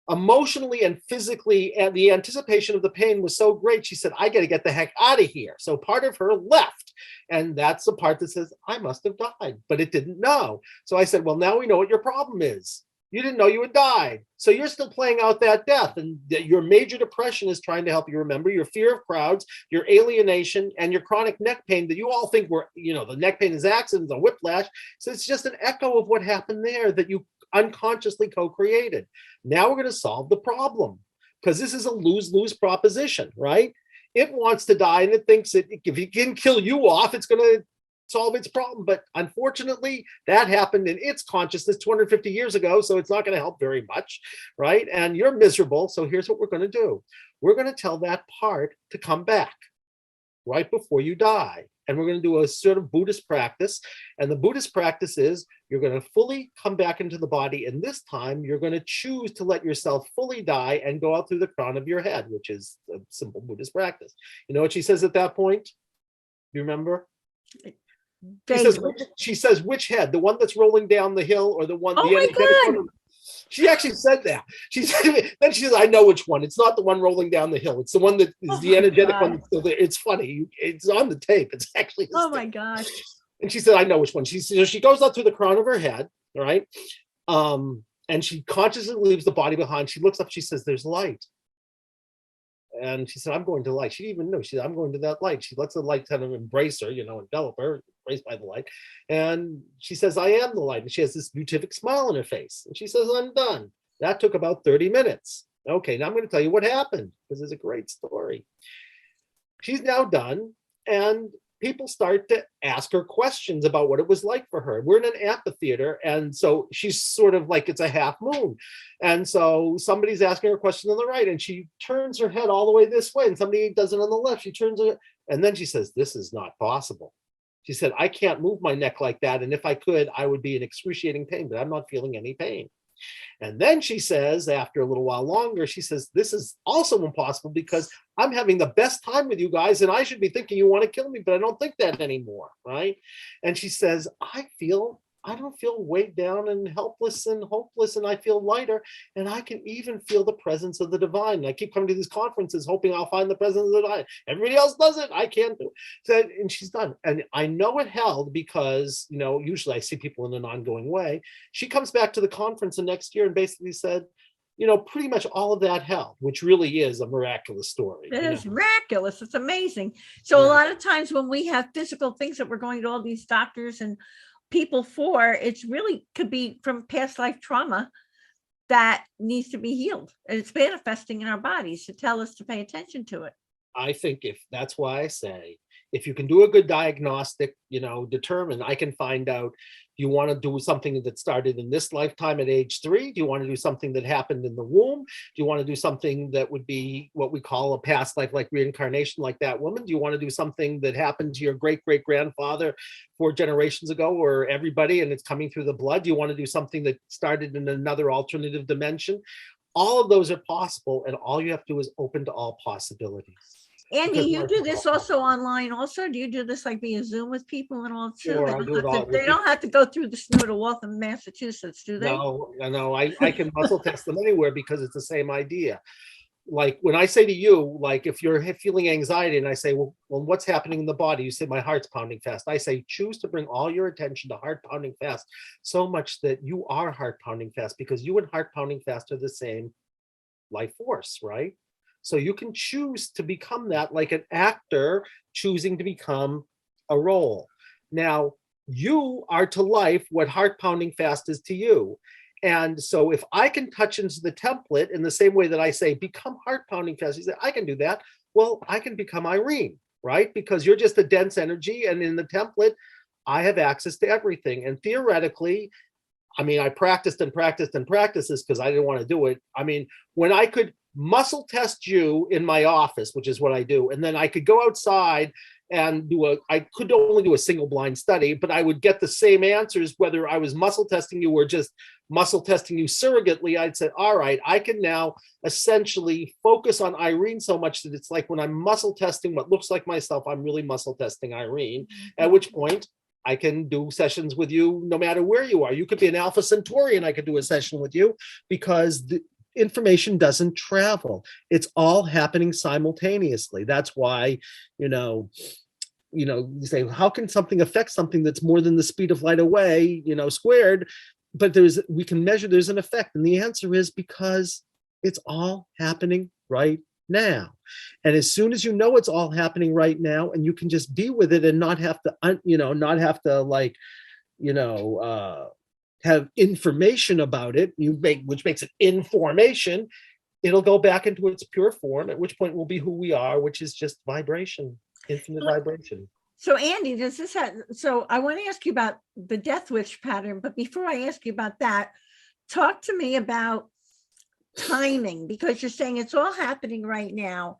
[SPEAKER 2] emotionally and physically, and the anticipation of the pain was so great. She said, I got to get the heck out of here. So part of her left. And that's the part that says, I must have died, but it didn't know. So I said, well, now we know what your problem is. You didn't know you had died. So you're still playing out that death. And your major depression is trying to help you remember your fear of crowds, your alienation, and your chronic neck pain that you all think were, the neck pain is accidents, a whiplash. So it's just an echo of what happened there that you unconsciously co-created. Now we're going to solve the problem, because this is a lose-lose proposition, right? It wants to die, and it thinks that if it can kill you off, it's going to solve its problem. But unfortunately, that happened in its consciousness 250 years ago, so it's not going to help very much, right? And you're miserable, so here's what we're going to do. We're going to tell that part to come back. right before you die. And we're going to do a sort of Buddhist practice. And the Buddhist practice is you're going to fully come back into the body. And this time you're going to choose to let yourself fully die and go out through the crown of your head, which is a simple Buddhist practice. You know what she says at that point? You remember? She says, which head? The one that's rolling down the hill or the one?
[SPEAKER 1] Oh, my God.
[SPEAKER 2] She actually said that. She said, then she says, I know which one. It's not the one rolling down the hill. It's the one that is the energetic one that's still there. It's funny. It's on the tape. It's actually.
[SPEAKER 1] Oh my gosh.
[SPEAKER 2] And she said, I know which one. She goes up through the crown of her head, all right? And she consciously leaves the body behind. She looks up, she says, there's light. And she said, I'm going to light. She didn't even know. She said, I'm going to that light. She lets the light kind of embrace her, envelop her, embraced by the light. And she says, I am the light. And she has this beatific smile on her face. And she says, I'm done. That took about 30 minutes. Okay, now I'm going to tell you what happened, because it's a great story. She's now done. And people start to ask her questions about what it was like for her. We're in an amphitheater, and so she's sort of like, it's a half moon. And so somebody's asking her a question on the right, and she turns her head all the way this way, and somebody does it on the left. She turns it, and then she says, this is not possible. She said, I can't move my neck like that, and if I could, I would be in excruciating pain, but I'm not feeling any pain. And then she says, after a little while longer, she says, this is also impossible because I'm having the best time with you guys and I should be thinking you want to kill me, but I don't think that anymore, right? And she says, I don't feel weighed down and helpless and hopeless, and I feel lighter, and I can even feel the presence of the divine. And I keep coming to these conferences hoping I'll find the presence of the divine. Everybody else does it. I can't do it. So, and she's done. And I know it held because, usually I see people in an ongoing way. She comes back to the conference the next year and basically said, pretty much all of that held, which really is a miraculous story.
[SPEAKER 1] It is miraculous. It's amazing. So a lot of times when we have physical things that we're going to all these doctors and people for, it's really could be from past life trauma that needs to be healed, and it's manifesting in our bodies to tell us to pay attention to it.
[SPEAKER 2] I think that's why I say, if you can do a good diagnostic, determine, I can find out, do you want to do something that started in this lifetime at age 3? Do you want to do something that happened in the womb? Do you want to do something that would be what we call a past life, like reincarnation, like that woman? Do you want to do something that happened to your great-great-grandfather 4 generations ago, or everybody, and it's coming through the blood? Do you want to do something that started in another alternative dimension? All of those are possible, and all you have to do is open to all possibilities.
[SPEAKER 1] Andy, you do this also online also? Do you do this like via Zoom with people and all too?
[SPEAKER 2] Sure,
[SPEAKER 1] they don't have to go through the snow to Waltham, Massachusetts, do they?
[SPEAKER 2] No, I can muscle test them anywhere because it's the same idea. Like when I say to you, like if you're feeling anxiety and I say, well, what's happening in the body? You say, my heart's pounding fast. I say, choose to bring all your attention to heart pounding fast, so much that you are heart pounding fast, because you and heart pounding fast are the same life force, right? So you can choose to become that, like an actor choosing to become a role. Now, you are to life what heart pounding fast is to you. And so if I can touch into the template in the same way that I say, become heart pounding fast, you say, I can do that. Well, I can become Irene, right? Because you're just a dense energy. And in the template, I have access to everything. And theoretically, I practiced this because I didn't want to do it. When I could muscle test you in my office, which is what I do, and then I could go outside and I could only do a single blind study, but I would get the same answers whether I was muscle testing you or just muscle testing you surrogately. I'd say, all right, I can now essentially focus on Irene so much that it's like when I'm muscle testing what looks like myself, I'm really muscle testing Irene, at which point I can do sessions with you no matter where you are. You could be an Alpha Centauri and I could do a session with you, because the information doesn't travel. It's all happening simultaneously. That's why, you say, how can something affect something that's more than the speed of light away, squared? But we can measure there's an effect. And the answer is because it's all happening right now. And as soon as it's all happening right now, and you can just be with it and not have to, have information about it, which makes it information, it'll go back into its pure form, at which point we'll be who we are, which is just vibration, infinite vibration.
[SPEAKER 1] So Andy, so I want to ask you about the death wish pattern, but before I ask you about that, talk to me about timing, because you're saying it's all happening right now.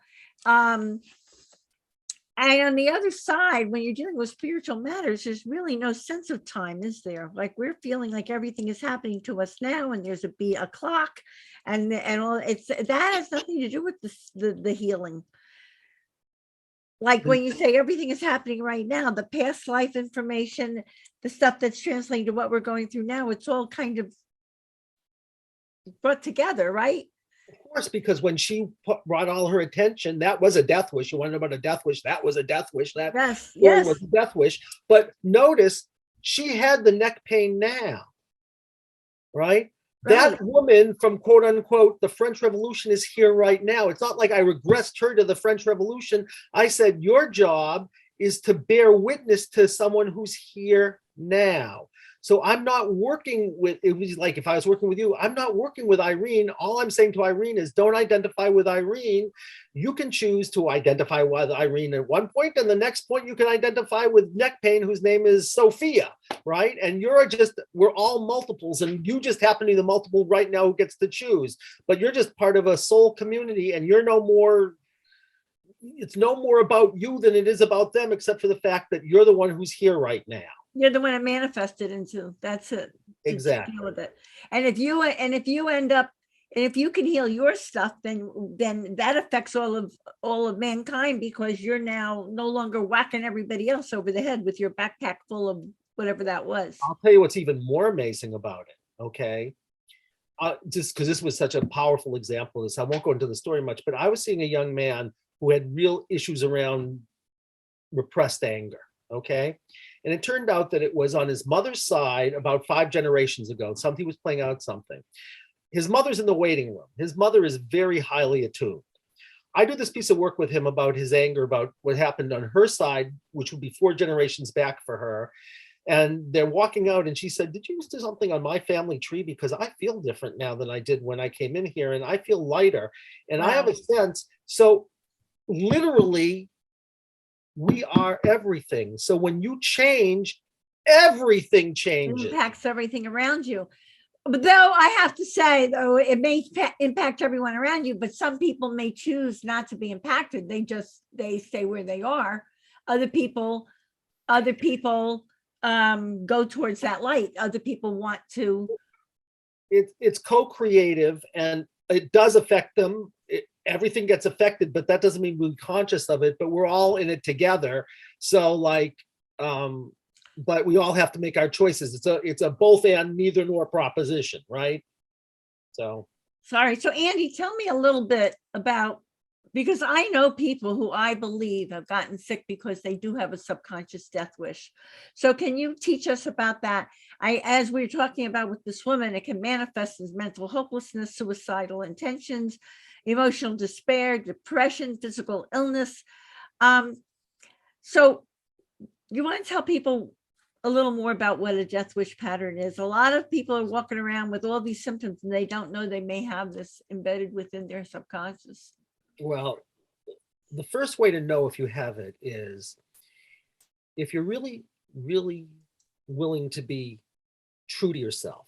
[SPEAKER 1] And on the other side, when you're dealing with spiritual matters, there's really no sense of time, is there? Like we're feeling like everything is happening to us now, and there's a clock, and all. It's that has nothing to do with the healing. Like when you say everything is happening right now, the past life information, the stuff that's translating to what we're going through now, it's all kind of brought together, right?
[SPEAKER 2] Of course, because when she brought all her attention, that was a death wish. You want to know about a death wish? That was a death wish. That
[SPEAKER 1] Yes,
[SPEAKER 2] story
[SPEAKER 1] yes.
[SPEAKER 2] was a death wish. But notice she had the neck pain now, right?
[SPEAKER 1] Right.
[SPEAKER 2] That woman from quote unquote the French Revolution is here right now. It's not like I regressed her to the French Revolution. I said your job is to bear witness to someone who's here now. So I'm not working with, it was like if I was working with you, I'm not working with Irene. All I'm saying to Irene is don't identify with Irene. You can choose to identify with Irene at one point, and the next point you can identify with neck pain, whose name is Sophia, right? And we're all multiples, and you just happen to be the multiple right now who gets to choose. But you're just part of a soul community, and you're no more, it's no more about you than it is about them, except for the fact that you're the one who's here right now.
[SPEAKER 1] You're the one it manifested into. That's it.
[SPEAKER 2] Exactly.
[SPEAKER 1] Deal with it. And if you end up, and if you can heal your stuff, then that affects all of mankind, because you're now no longer whacking everybody else over the head with your backpack full of whatever that was.
[SPEAKER 2] I'll tell you what's even more amazing about it. Okay. Just because this was such a powerful example of this, I won't go into the story much, but I was seeing a young man who had real issues around repressed anger. Okay. And it turned out that it was on his mother's side about 5 generations ago. Something was playing out something. His mother's in the waiting room. His mother is very highly attuned. I do this piece of work with him about his anger, about what happened on her side, which would be 4 generations back for her. And they're walking out and she said, did you do something on my family tree? Because I feel different now than I did when I came in here, and I feel lighter. And wow. I have a sense. So literally, we are everything. So when you change, everything changes.
[SPEAKER 1] It impacts everything around you. But though I have to say, though, it may impact everyone around you, but some people may choose not to be impacted. They stay where they are. Other people go towards that light. Other people want to.
[SPEAKER 2] It's co-creative, and it does affect them. Everything gets affected, but that doesn't mean we're conscious of it, but we're all in it together. So but we all have to make our choices. It's a both and neither nor proposition, right? So
[SPEAKER 1] Andy, tell me a little bit about, because I know people who I believe have gotten sick because they do have a subconscious death wish. So can you teach us about that? As we were talking about with this woman, it can manifest as mental hopelessness, suicidal intentions, emotional despair, depression, physical illness. So you want to tell people a little more about what a death wish pattern is? A lot of people are walking around with all these symptoms and they don't know they may have this embedded within their subconscious.
[SPEAKER 2] Well, the first way to know if you have it is if you're really, really willing to be true to yourself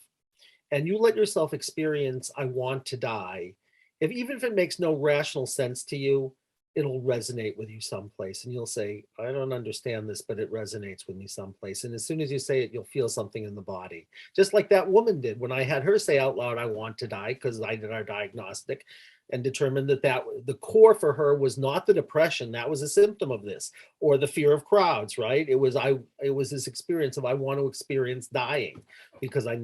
[SPEAKER 2] and you let yourself experience, I want to die. Even if it makes no rational sense to you, it'll resonate with you someplace, and you'll say, I don't understand this, but it resonates with me someplace. And as soon as you say it, you'll feel something in the body. Just like that woman did when I had her say out loud, I want to die, because I did our diagnostic and determined that the core for her was not the depression. That was a symptom of this, or the fear of crowds, right? It was this experience of, I want to experience dying because I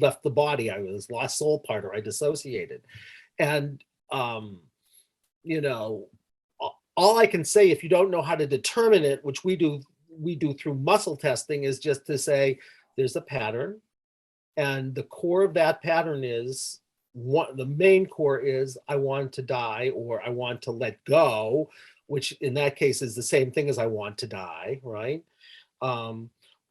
[SPEAKER 2] left the body. I was lost soul part, or I dissociated. And, all I can say, if you don't know how to determine it, which we do through muscle testing, is just to say, there's a pattern. And the core of that pattern is, the main core is, I want to die, or I want to let go, which in that case is the same thing as I want to die, right?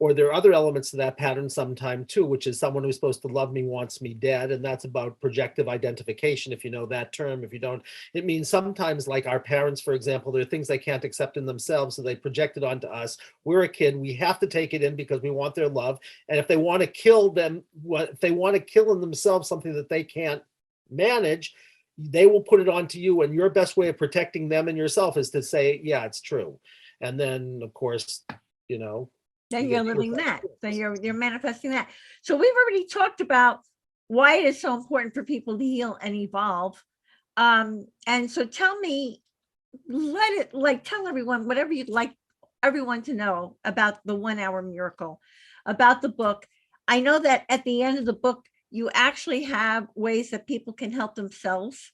[SPEAKER 2] Or there are other elements to that pattern sometime too, which is someone who's supposed to love me wants me dead. And that's about projective identification, if you know that term. If you don't, it means sometimes, like our parents, for example, there are things they can't accept in themselves, so they project it onto us. We're a kid, we have to take it in because we want their love. And if they want to kill them, if they want to kill in themselves something that they can't manage, they will put it onto you, and your best way of protecting them and yourself is to say, yeah, it's true. And then, of course, you know,
[SPEAKER 1] then you're living that. So you're manifesting that. So we've already talked about why it is so important for people to heal and evolve. And so tell me, tell everyone whatever you'd like everyone to know about the 1 Hour Miracle, about the book. I know that at the end of the book, you actually have ways that people can help themselves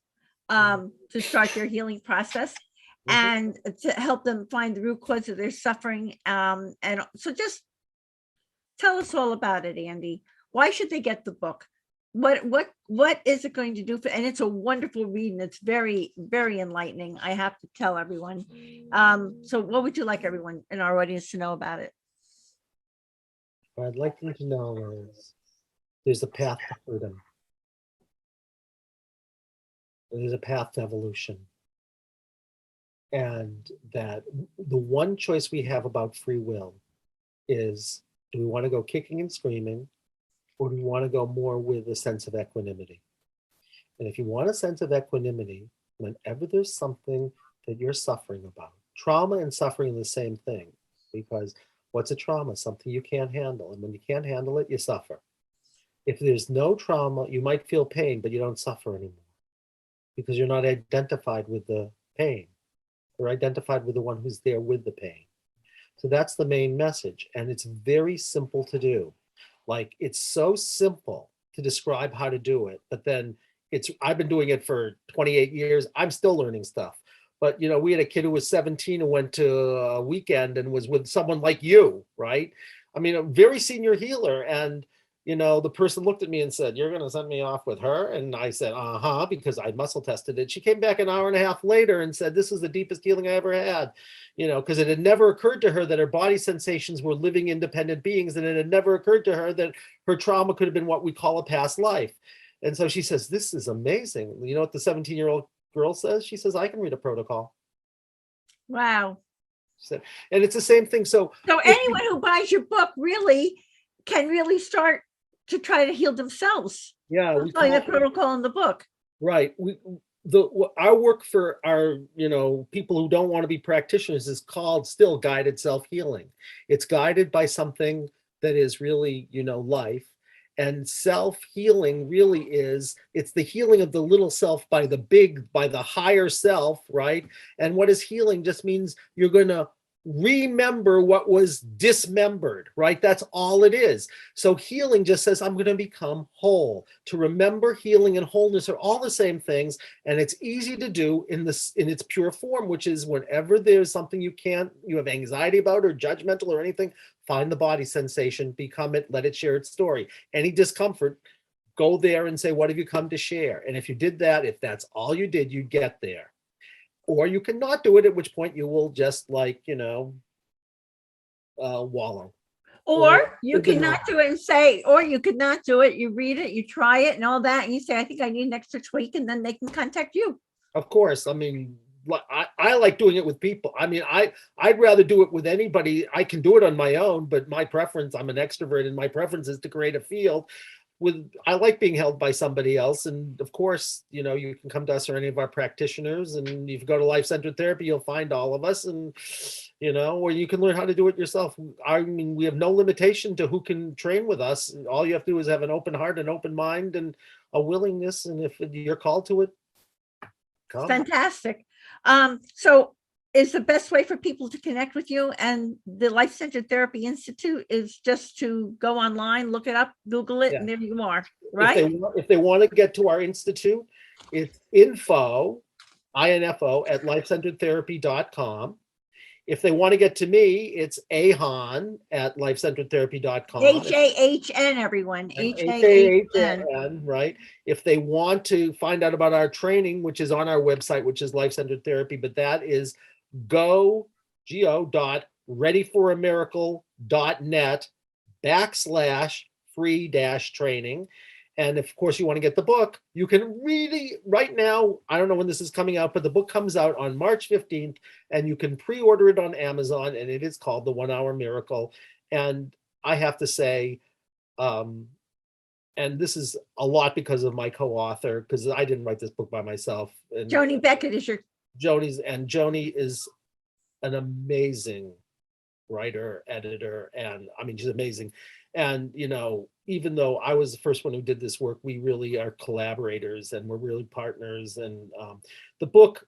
[SPEAKER 1] to start their healing process and to help them find the root cause of their suffering. And so just tell us all about it, Andy. Why should they get the book? What is it going to do for, and it's a wonderful read, and it's very, very enlightening, I have to tell everyone. So what would you like everyone in our audience to know about it?
[SPEAKER 2] What I'd like them to know is there's a path to freedom. There's a path to evolution. And that the one choice we have about free will is, do we want to go kicking and screaming, or do we want to go more with a sense of equanimity? And if you want a sense of equanimity, whenever there's something that you're suffering about, trauma and suffering are the same thing, because what's a trauma? Something you can't handle. And when you can't handle it, you suffer. If there's no trauma, you might feel pain, but you don't suffer anymore because you're not identified with the pain. You're identified with the one who's there with the pain. So that's the main message. And it's very simple to do. Like, it's so simple to describe how to do it, but then I've been doing it for 28 years. I'm still learning stuff. But, you know, we had a kid who was 17 who went to a weekend and was with someone like you, right? I mean, a very senior healer. And, you know, the person looked at me and said, "You're going to send me off with her?" And I said, because I muscle tested it. She came back an hour and a half later and said, "This is the deepest healing I ever had." You know, because it had never occurred to her that her body sensations were living independent beings. And it had never occurred to her that her trauma could have been what we call a past life. And so she says, "This is amazing." You know what the 17-year-old girl says? She says, "I can read a protocol."
[SPEAKER 1] Wow.
[SPEAKER 2] So, and it's the same thing. So
[SPEAKER 1] anyone who buys your book really can really start to try to heal themselves.
[SPEAKER 2] Yeah,
[SPEAKER 1] we call the protocol in the book.
[SPEAKER 2] Right. Our work for our, you know, people who don't want to be practitioners is called still guided self-healing. It's guided by something that is really, you know, life. And self-healing really is, it's the healing of the little self by the higher self, right? And what is healing just means you're going to remember what was dismembered, right? That's all it is. So healing just says, I'm going to become whole. To remember, healing, and wholeness are all the same things, and it's easy to do in its pure form, which is whenever there's something you have anxiety about or judgmental or anything, find the body sensation, become it, let it share its story. Any discomfort, go there and say, what have you come to share? And if you did that, if that's all you did, you'd get there. Or you cannot do it, at which point you will just, like, you know, wallow.
[SPEAKER 1] Or you cannot do it and say, or you could not do it. You read it, you try it and all that, and you say, I think I need an extra tweak, and then they can contact you.
[SPEAKER 2] Of course. I mean, I like doing it with people. I mean, I'd rather do it with anybody. I can do it on my own, but my preference, I'm an extrovert, and my preference is to create a field. I like being held by somebody else. And of course, you know, you can come to us or any of our practitioners, and if you go to Life-Centered Therapy, you'll find all of us, and, you know, or you can learn how to do it yourself. I mean, we have no limitation to who can train with us. All you have to do is have an open heart, an open mind, and a willingness. And if you're called to it, come.
[SPEAKER 1] Fantastic. So is the best way for people to connect with you and the Life-Centered Therapy Institute is just to go online, look it up, Google it, and there you are, right?
[SPEAKER 2] If they want to get to our institute, it's info at lifecenteredtherapy.com. If they want to get to me, it's Ahn at lifecenteredtherapy.com.
[SPEAKER 1] H-A-H-N, everyone.
[SPEAKER 2] H-A-H-N, right? If they want to find out about our training, which is on our website, which is Life-Centered Therapy, but that is go.readyforamiracle.net/free-training. And of course, you want to get the book, you can really, right now, I don't know when this is coming out, but the book comes out on March 15th, and you can pre-order it on Amazon, and it is called The 1 Hour Miracle. And I have to say, and this is a lot because of my co-author, because I didn't write this book by myself. And
[SPEAKER 1] Joni Beckett is your
[SPEAKER 2] Joni is an amazing writer, editor, and I mean, she's amazing. And, even though I was the first one who did this work, we really are collaborators and we're really partners. And the book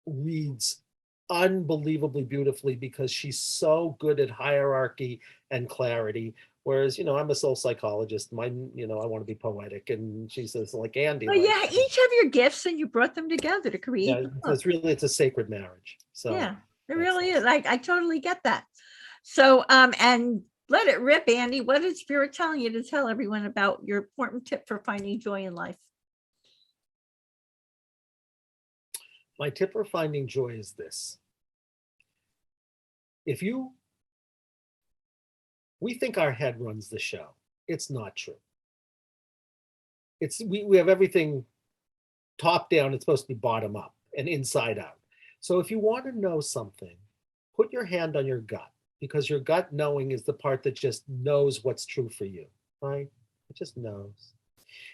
[SPEAKER 2] reads unbelievably beautifully because she's so good at hierarchy and clarity. Whereas, I'm a soul psychologist. Mine, I want to be poetic. And she says, like Andy.
[SPEAKER 1] Well, yeah, each have your gifts and you brought them together to create.
[SPEAKER 2] Yeah, it's a sacred marriage. So
[SPEAKER 1] yeah, it really is. I totally get that. So, and let it rip, Andy. What is Spirit telling you to tell everyone about your important tip for finding joy in life?
[SPEAKER 2] My tip for finding joy is this. We think our head runs the show. It's not true. We have everything top down. It's supposed to be bottom up and inside out. So if you want to know something, put your hand on your gut, because your gut knowing is the part that just knows what's true for you, right? It just knows.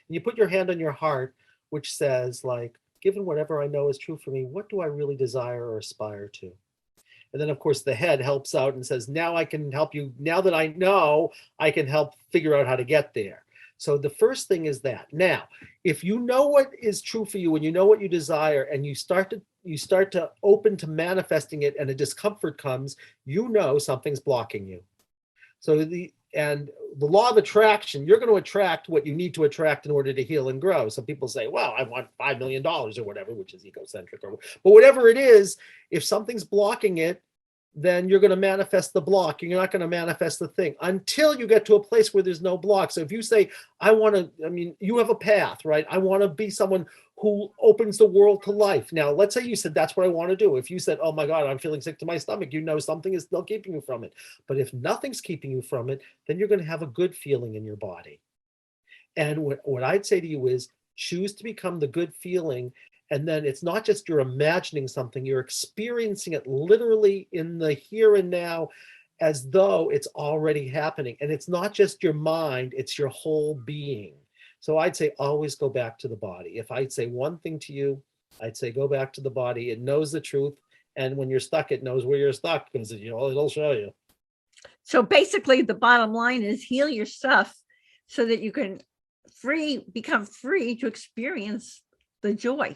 [SPEAKER 2] And you put your hand on your heart, which says, like, given whatever I know is true for me, what do I really desire or aspire to? And then, of course, the head helps out and says, now I can help you. Now that I know, I can help figure out how to get there. So the first thing is that. Now, if you know what is true for you and you know what you desire, and you start to open to manifesting it, and a discomfort comes, something's blocking you. So the law of attraction, you're going to attract what you need to attract in order to heal and grow. Some people say, well, I want $5 million or whatever, which is egocentric, but whatever it is, if something's blocking it, then you're going to manifest the block. You're not going to manifest the thing until you get to a place where there's no block. So if you say, you have a path, right? I want to be someone who opens the world to life. Now, let's say you said, that's what I want to do. If you said, oh my God, I'm feeling sick to my stomach, something is still keeping you from it. But if nothing's keeping you from it, then you're going to have a good feeling in your body. And what I'd say to you is, choose to become the good feeling. And then it's not just you're imagining something, you're experiencing it literally in the here and now, as though it's already happening. And it's not just your mind, it's your whole being. So I'd say always go back to the body. If I'd say one thing to you, I'd say go back to the body. It knows the truth. And when you're stuck, it knows where you're stuck, because it'll show you.
[SPEAKER 1] So basically the bottom line is heal your stuff so that you can become free to experience the joy.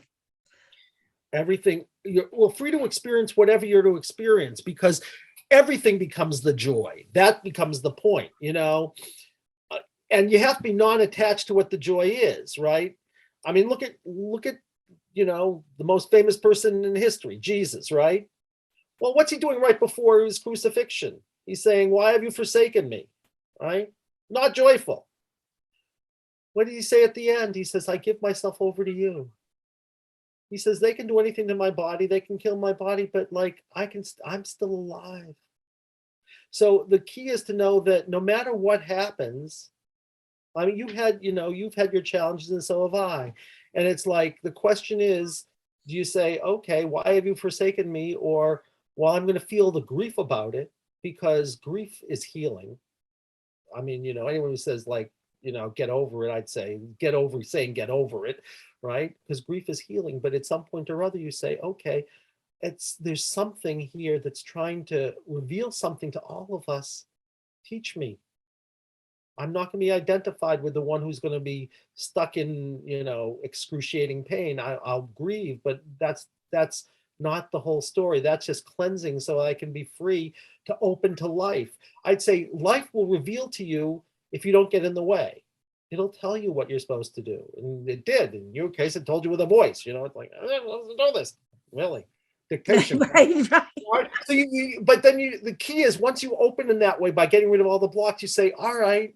[SPEAKER 2] Everything, you're free to experience whatever you're to experience, because everything becomes the joy. That becomes the point, and you have to be non-attached to what the joy is, right? I mean, look at the most famous person in history, Jesus, right? Well, what's he doing right before his crucifixion? He's saying, why have you forsaken me, right? Not joyful. What did he say at the end? He says, I give myself over to you. He says, they can do anything to my body. They can kill my body, but I'm still alive. So the key is to know that no matter what happens, you've had your challenges, and so have I. And it's like, the question is, do you say, okay, why have you forsaken me? Or, well, I'm going to feel the grief about it, because grief is healing. Anyone who says get over it, I'd say get over it, right? Because grief is healing. But at some point or other, you say, okay, there's something here that's trying to reveal something to all of us. Teach me. I'm not going to be identified with the one who's going to be stuck in, excruciating pain. I'll grieve, but that's not the whole story. That's just cleansing so I can be free to open to life. I'd say life will reveal to you if you don't get in the way. It'll tell you what you're supposed to do. And it did. In your case, it told you with a voice, it's like, let's do this. Really? Dictation.
[SPEAKER 1] Right.
[SPEAKER 2] So the key is, once you open in that way, by getting rid of all the blocks, you say, all right.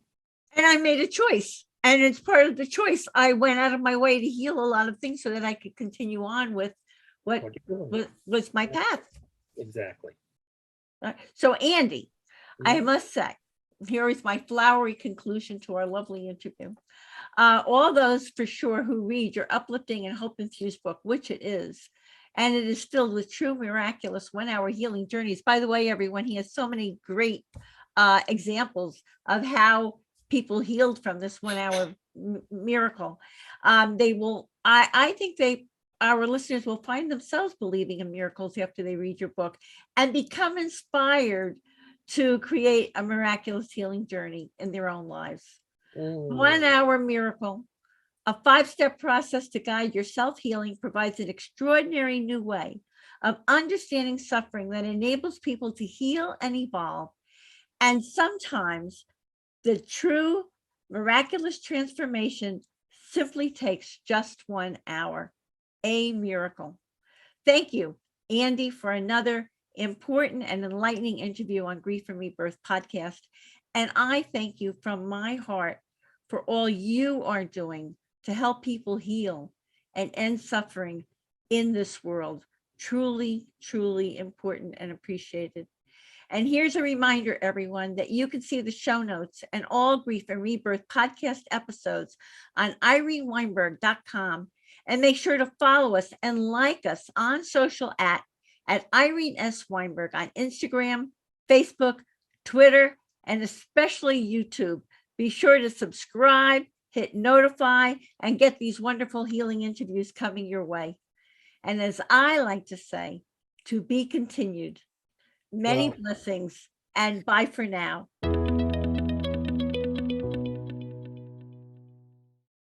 [SPEAKER 1] And I made a choice. And it's part of the choice. I went out of my way to heal a lot of things so that I could continue on with what was my path.
[SPEAKER 2] Exactly.
[SPEAKER 1] So Andy, I must say, here is my flowery conclusion to our lovely interview. All those for sure who read your uplifting and hope-infused book, which it is, and it is filled with true miraculous 1-hour healing journeys. By the way, everyone, he has so many great examples of how people healed from this 1 hour miracle. They will, I think our listeners will find themselves believing in miracles after they read your book and become inspired to create a miraculous healing journey in their own lives. 1 hour miracle, a 5-step process to guide your self-healing, provides an extraordinary new way of understanding suffering that enables people to heal and evolve. And sometimes the true miraculous transformation simply takes just 1 hour. A miracle. Thank you, Andy, for another important and enlightening interview on Grief and Rebirth podcast. And I thank you from my heart for all you are doing to help people heal and end suffering in this world. Truly, truly important and appreciated. And here's a reminder, everyone, that you can see the show notes and all Grief and Rebirth podcast episodes on ireneweinberg.com. And make sure to follow us and like us on social at Irene S. Weinberg on Instagram, Facebook, Twitter, and especially YouTube. Be sure to subscribe, hit notify, and get these wonderful healing interviews coming your way. And as I like to say, to be continued. Many blessings, and bye for now.